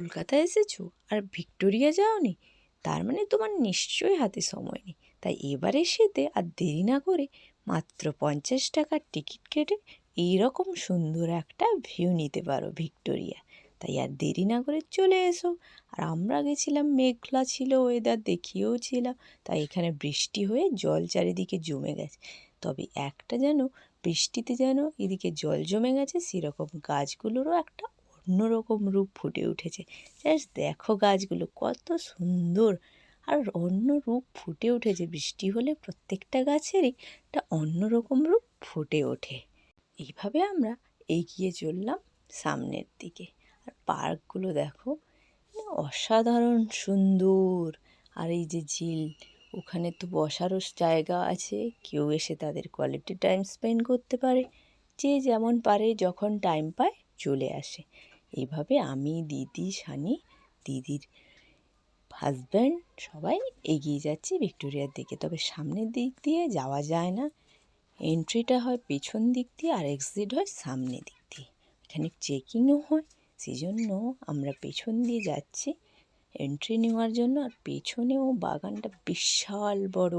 কলকাতায় এসেছো আর ভিক্টোরিয়া যাওনি? তার মানে তোমার নিশ্চয়ই হাতে সময় নেই। তাই এবারে শীতে আর দেরি না করে মাত্র 50 টাকার টিকিট কেটে এইরকম সুন্দর একটা ভিউ নিতে পারো ভিক্টোরিয়া। তাই আর দেরি না করে চলে এসো। আর আমরা গেছিলাম, মেঘলা ছিল ওয়েদার, দেখিয়েও ছিলাম। তাই এখানে বৃষ্টি হয়ে জল চারিদিকে জমে গেছে। তবে একটা যেন বৃষ্টিতে যেন এদিকে জল জমে গেছে, সেরকম গাছগুলোরও একটা অন্যরকম রূপ ফুটে উঠেছে। জাস্ট দেখো গাছগুলো কত সুন্দর আর অন্য রূপ ফুটে উঠেছে। বৃষ্টি হলে প্রত্যেকটা গাছেরই একটা অন্যরকম রূপ ফুটে ওঠে। এইভাবে আমরা এগিয়ে চললাম সামনের দিকে। আর পার্কগুলো দেখো, অসাধারণ সুন্দর। আর এই যে ঝিল, ওখানে তো বসারও জায়গা আছে, কেউ এসে তাদের কোয়ালিটি টাইম স্পেন্ড করতে পারে। যে যেমন পারে যখন টাইম পায় চলে আসে। এইভাবে আমি, দিদি, সানি, দিদির হাজব্যান্ড সবাই এগিয়ে যাচ্ছি ভিক্টোরিয়ার দিকে। তবে সামনের দিক দিয়ে যাওয়া যায় না, এন্ট্রিটা হয় পেছন দিক দিয়ে আর এক্সিট হয় সামনের দিক দিয়ে। এখানে চেকিংও হয়, সেই জন্য আমরা পেছন দিয়ে যাচ্ছি এন্ট্রি নেওয়ার জন্য। আর পেছনেও বাগানটা বিশাল বড়,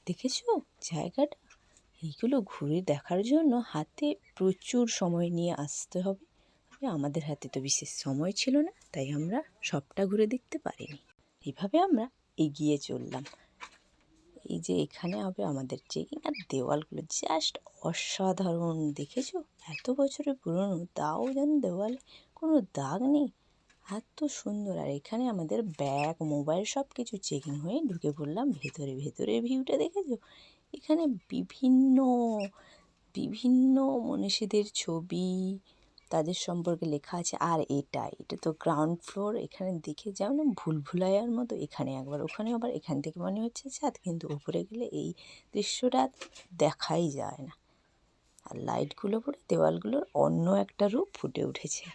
দেখেছো জায়গাটা? এইগুলো ঘুরে দেখার জন্য হাতে প্রচুর সময় নিয়ে আসতে হবে। আমাদের হাতে তো বিশেষ সময় ছিল না, তাই আমরা সবটা ঘুরে দেখতে পারিনি। এইভাবে আমরা এগিয়ে চললাম। এই যে এখানে হবে আমাদের চেকিং। আর দেওয়ালগুলো জাস্ট অসাধারণ, দেখেছো? এত বছরের পুরনো, তাও যেন দেওয়ালে কোনো দাগ নেই, এত সুন্দর। আর এখানে আমাদের ব্যাগ, মোবাইল সব কিছু চেকিং হয়ে ঢুকে পড়লাম ভেতরে। ভেতরের ভিউটা দেখেছো? এখানে বিভিন্ন বিভিন্ন মনীষীদের ছবি, তাদের সম্পর্কে লেখা আছে। আর এটা তো গ্রাউন্ড ফ্লোর। এখানে দেখে যাও না, ভুলভুলাইয়ার মতো, এখানে একবার ওখানে আবার, এখান থেকে মনে হচ্ছে ছাদ, কিন্তু উপরে গেলে এই দৃশ্যটা দেখাই যায় না। আর লাইটগুলো পড়ে দেওয়ালগুলোর অন্য একটা রূপ ফুটে উঠেছে।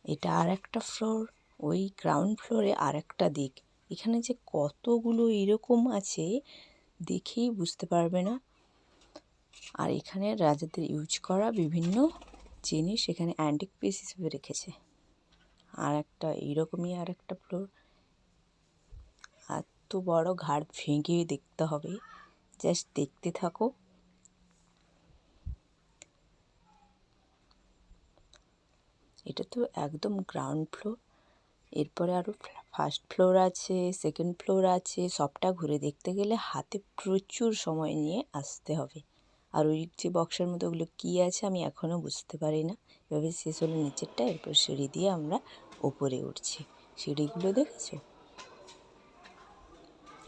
এটা আর একটা ফ্লোর, ওই গ্রাউন্ড ফ্লোরে আর একটা দিক। এখানে যে কতগুলো এরকম আছে দেখেই বুঝতে পারবে না। আর এখানে রাজাদের ইউজ করা বিভিন্ন জিনিস এখানে অ্যান্টিক পিস হিসেবে রেখেছে। আর একটা এইরকমই আর একটা ফ্লোর। এত বড়, ঘাড় ভেঙে দেখতে হবে, জাস্ট দেখতে থাকো। এটা তো একদম গ্রাউন্ড ফ্লোর। এরপরে আরও ফার্স্ট ফ্লোর আছে, সেকেন্ড ফ্লোর আছে। সবটা ঘুরে দেখতে গেলে হাতে প্রচুর সময় নিয়ে আসতে হবে। আর ওই যে বক্সের মতো ওগুলো কী আছে আমি এখনও বুঝতে পারি না। এভাবে শেষ হলো নিচেরটা, এরপর সিঁড়ি দিয়ে আমরা ওপরে উঠছি। সিঁড়িগুলো দেখেছো?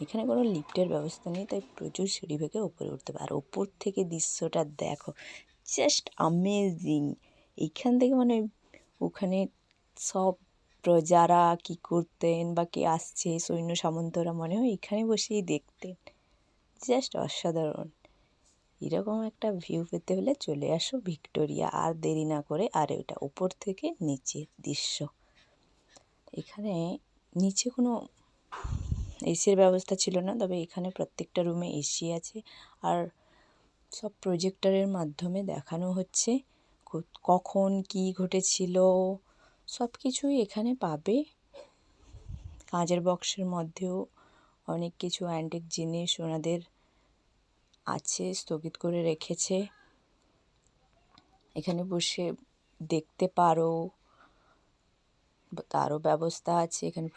এখানে কোনো লিফটের ব্যবস্থা নেই, তাই প্রচুর সিঁড়ি ভেঙে ওপরে উঠতে হবে। আর ওপর থেকে দৃশ্যটা দেখো, জাস্ট আমেজিং। এইখান থেকে মানে ওখানে সব প্রজারা কী করতেন বা কে আসছে, সৈন্য সামন্তরা মনে হয় এখানে বসেই দেখতেন। জাস্ট অসাধারণ। এরকম একটা ভিউ পেতে হলে চলে আসো ভিক্টোরিয়া, আর দেরি না করে। আর ওটা উপর থেকে নিচের দৃশ্য। এখানে নিচে কোনো এসির ব্যবস্থা ছিল না, তবে এখানে প্রত্যেকটা রুমে এসি আছে। আর সব প্রজেক্টরের মাধ্যমে দেখানো হচ্ছে কখন কী ঘটেছিল, সব কিছুই এখানে পাবে। কাঁচের বক্সের মধ্যেও অনেক কিছু অ্যান্টিক জিনিস ওনাদের আছে, স্থগিত করে রেখেছে। এখানে বসে দেখতে পারো, তারও ব্যবস্থা আছে। এখানে